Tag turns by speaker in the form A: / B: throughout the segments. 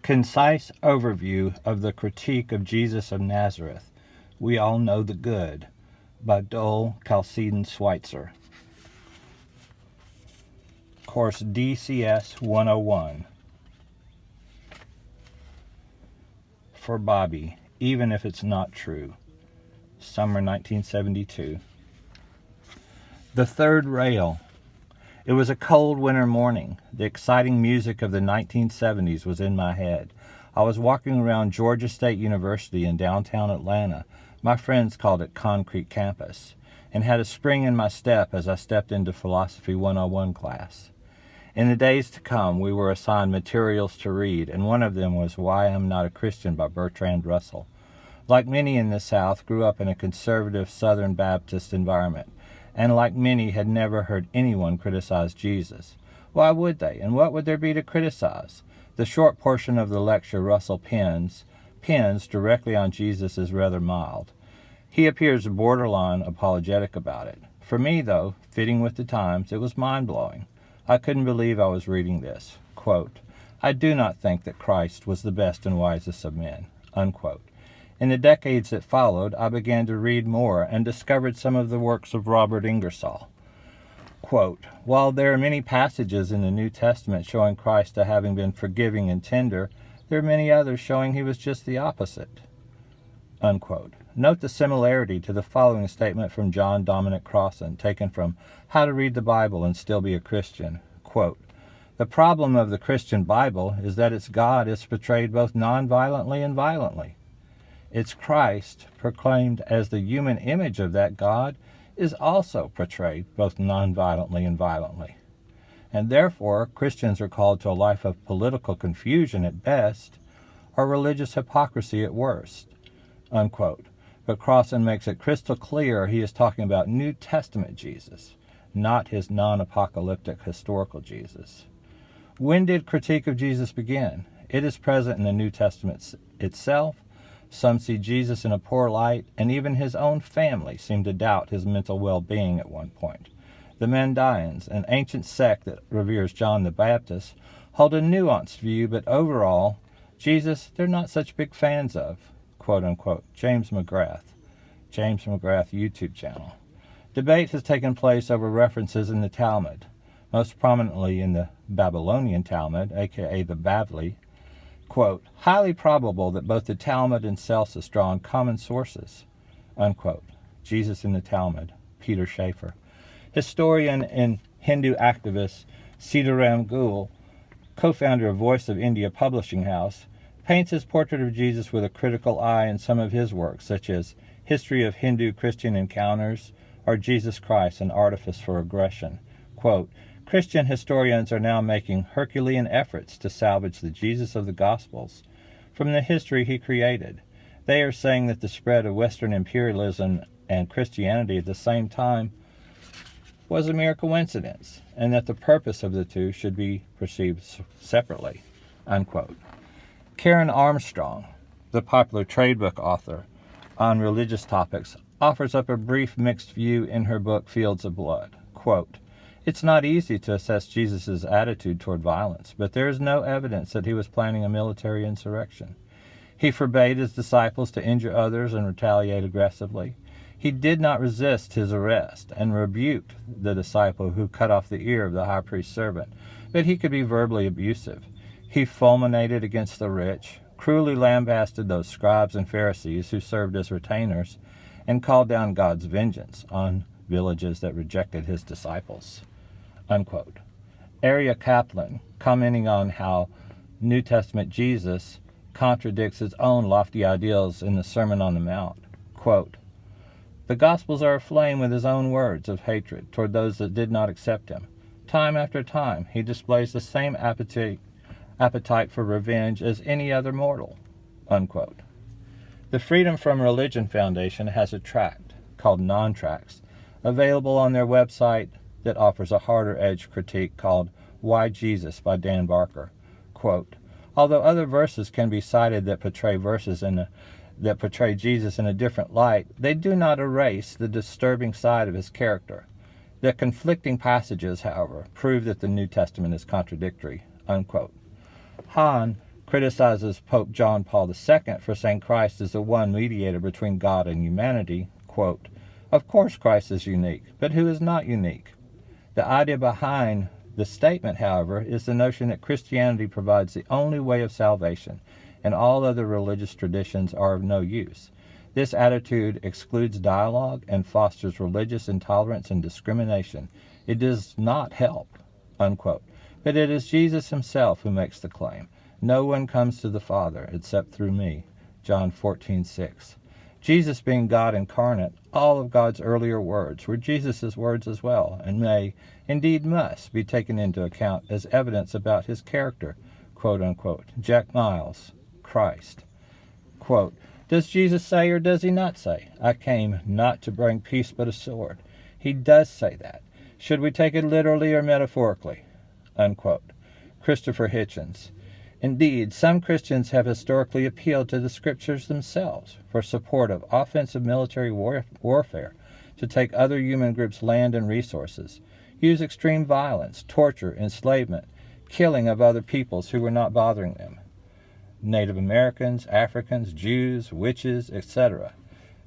A: Concise overview of the critique of Jesus of Nazareth. We all know the good, by Dole Chalcedon Schweitzer. Course DCS 101. For Bobby, even if it's not true. Summer 1972. The third rail. It was a cold winter morning. The exciting music of the 1970s was in my head. I was walking around Georgia State University in downtown Atlanta. My friends called it Concrete Campus, and had a spring in my step as I stepped into Philosophy 101 class. In the days to come, we were assigned materials to read, and one of them was Why I'm Not a Christian by Bertrand Russell. Like many in the South, grew up in a conservative Southern Baptist environment, and like many had never heard anyone criticize Jesus. Why would they, and what would there be to criticize? The short portion of the lecture Russell pens directly on Jesus is rather mild. He appears borderline apologetic about it. For me, though, fitting with the times, it was mind-blowing. I couldn't believe I was reading this. Quote, I do not think that Christ was the best and wisest of men. Unquote. In the decades that followed, I began to read more and discovered some of the works of Robert Ingersoll. Quote, while there are many passages in the New Testament showing Christ as having been forgiving and tender, there are many others showing he was just the opposite. Unquote. Note the similarity to the following statement from John Dominic Crossan, taken from How to Read the Bible and Still Be a Christian. Quote, the problem of the Christian Bible is that its God is portrayed both non-violently and violently. Its Christ, proclaimed as the human image of that God, is also portrayed both non-violently and violently. And therefore, Christians are called to a life of political confusion at best, or religious hypocrisy at worst. Unquote. But Crossan makes it crystal clear he is talking about New Testament Jesus, not his non-apocalyptic historical Jesus. When did critique of Jesus begin? It is present in the New Testament itself. Some see Jesus in a poor light, and even his own family seem to doubt his mental well-being at one point. The Mandaeans, an ancient sect that reveres John the Baptist, hold a nuanced view, but overall, Jesus they're not such big fans of. Quote-unquote, James McGrath YouTube channel. Debate has taken place over references in the Talmud, most prominently in the Babylonian Talmud, aka the Bavli. Quote, highly probable that both the Talmud and Celsus draw on common sources. Unquote. Jesus in the Talmud, Peter Schaefer. Historian and Hindu activist Sitaram Goul, co-founder of Voice of India Publishing House, paints his portrait of Jesus with a critical eye in some of his works, such as History of Hindu-Christian Encounters or Jesus Christ, an Artifice for Aggression. Quote, Christian historians are now making Herculean efforts to salvage the Jesus of the Gospels from the history he created. They are saying that the spread of Western imperialism and Christianity at the same time was a mere coincidence, and that the purpose of the two should be perceived separately. Unquote. Karen Armstrong, the popular trade book author on religious topics, offers up a brief mixed view in her book Fields of Blood. Quote, it's not easy to assess Jesus' attitude toward violence, but there is no evidence that he was planning a military insurrection. He forbade his disciples to injure others and retaliate aggressively. He did not resist his arrest and rebuked the disciple who cut off the ear of the high priest's servant, but he could be verbally abusive. He fulminated against the rich, cruelly lambasted those scribes and Pharisees who served as retainers, and called down God's vengeance on villages that rejected his disciples. Unquote. Arya Kaplan, commenting on how New Testament Jesus contradicts his own lofty ideals in the Sermon on the Mount, quote, the Gospels are aflame with his own words of hatred toward those that did not accept him. Time after time, he displays the same appetite for revenge as any other mortal. Unquote. The Freedom from Religion Foundation has a tract called Non-Tracts available on their website that offers a harder-edged critique called Why Jesus by Dan Barker. Quote, although other verses can be cited that portray Jesus in a different light, they do not erase the disturbing side of his character. The conflicting passages, however, prove that the New Testament is contradictory. Unquote. Hahn criticizes Pope John Paul II for saying Christ is the one mediator between God and humanity, quote, "Of course Christ is unique, but who is not unique? The idea behind the statement, however, is the notion that Christianity provides the only way of salvation, and all other religious traditions are of no use. This attitude excludes dialogue and fosters religious intolerance and discrimination. It does not help," unquote. But it is Jesus himself who makes the claim. "No one comes to the Father except through me," John 14:6. Jesus being God incarnate, all of God's earlier words were Jesus' words as well, and may, indeed must, be taken into account as evidence about his character, quote unquote. Jack Miles, Christ. Quote, "Does Jesus say or does he not say, 'I came not to bring peace but a sword'? He does say that. Should we take it literally or metaphorically?" Unquote. Christopher Hitchens. Indeed, some Christians have historically appealed to the scriptures themselves for support of offensive military warfare, to take other human groups' land and resources, use extreme violence, torture, enslavement, killing of other peoples who were not bothering them. Native Americans, Africans, Jews, witches, etc.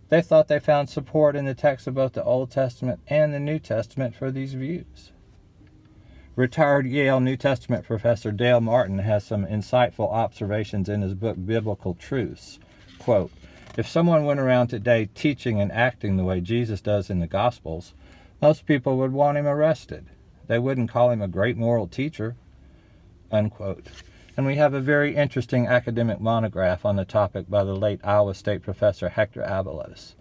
A: They thought they found support in the text of both the Old Testament and the New Testament for these views. Retired Yale New Testament professor Dale Martin has some insightful observations in his book Biblical Truths. Quote, "If someone went around today teaching and acting the way Jesus does in the Gospels, most people would want him arrested. They wouldn't call him a great moral teacher." Unquote. And we have a very interesting academic monograph on the topic by the late Iowa State professor Hector Avalos.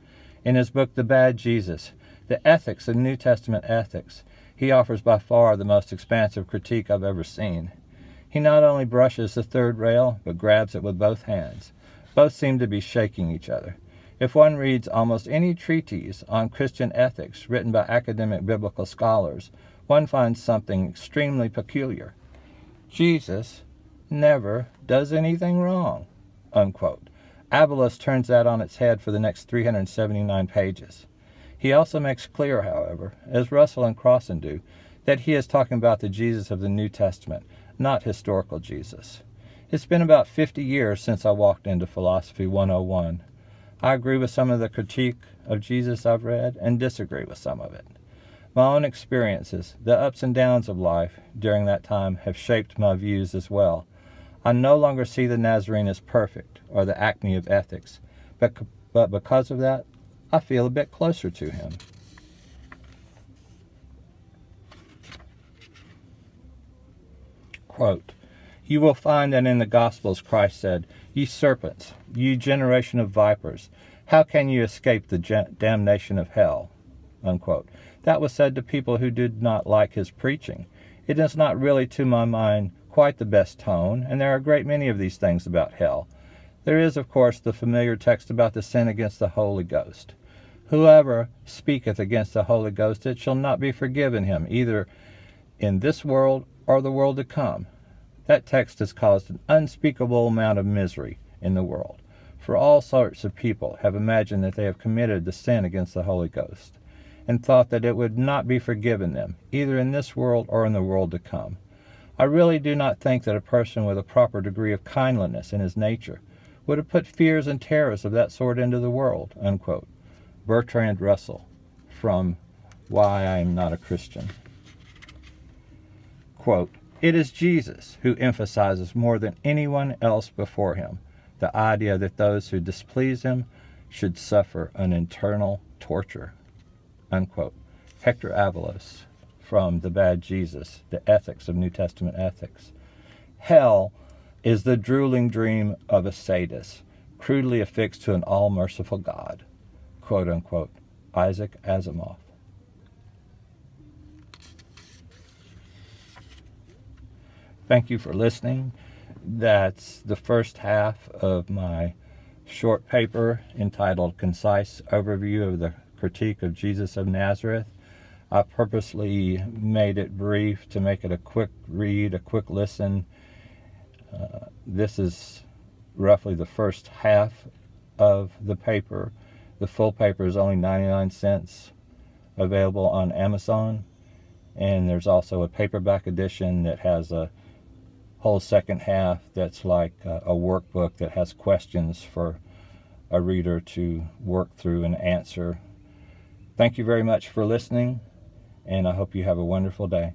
A: In his book The Bad Jesus, The Ethics of New Testament Ethics, he offers by far the most expansive critique I've ever seen. He not only brushes the third rail, but grabs it with both hands. Both seem to be shaking each other. If one reads almost any treatise on Christian ethics written by academic biblical scholars, one finds something extremely peculiar. Jesus never does anything wrong, unquote. Avalos turns that on its head for the next 379 pages. He also makes clear, however, as Russell and Crossan do, that he is talking about the Jesus of the New Testament, not historical Jesus. It's been about 50 years since I walked into Philosophy 101. I agree with some of the critique of Jesus I've read and disagree with some of it. My own experiences, the ups and downs of life during that time, have shaped my views as well. I no longer see the Nazarene as perfect or the acme of ethics, but because of that, I feel a bit closer to him. Quote, "You will find that in the Gospels Christ said, 'Ye serpents, ye generation of vipers, how can you escape the damnation of hell?'" Unquote. That was said to people who did not like his preaching. It is not really, to my mind, quite the best tone, and there are a great many of these things about hell. There is, of course, the familiar text about the sin against the Holy Ghost. "Whoever speaketh against the Holy Ghost, it shall not be forgiven him, either in this world or the world to come." That text has caused an unspeakable amount of misery in the world, for all sorts of people have imagined that they have committed the sin against the Holy Ghost, and thought that it would not be forgiven them, either in this world or in the world to come. I really do not think that a person with a proper degree of kindliness in his nature would have put fears and terrors of that sort into the world, unquote. Bertrand Russell, from Why I Am Not a Christian. Quote, "It is Jesus who emphasizes more than anyone else before him the idea that those who displease him should suffer an eternal torture," unquote. Hector Avalos, from The Bad Jesus, The Ethics of New Testament Ethics. Hell is the drooling dream of a sadist, crudely affixed to an all-merciful God, quote unquote. Isaac Asimov. Thank you for listening. That's the first half of my short paper entitled Concise Overview of the Critique of Jesus of Nazareth. I purposely made it brief to make it a quick read, a quick listen. This is roughly the first half of the paper. The full paper is only 99 cents, available on Amazon. And there's also a paperback edition that has a whole second half that's like a workbook that has questions for a reader to work through and answer. Thank you very much for listening, and I hope you have a wonderful day.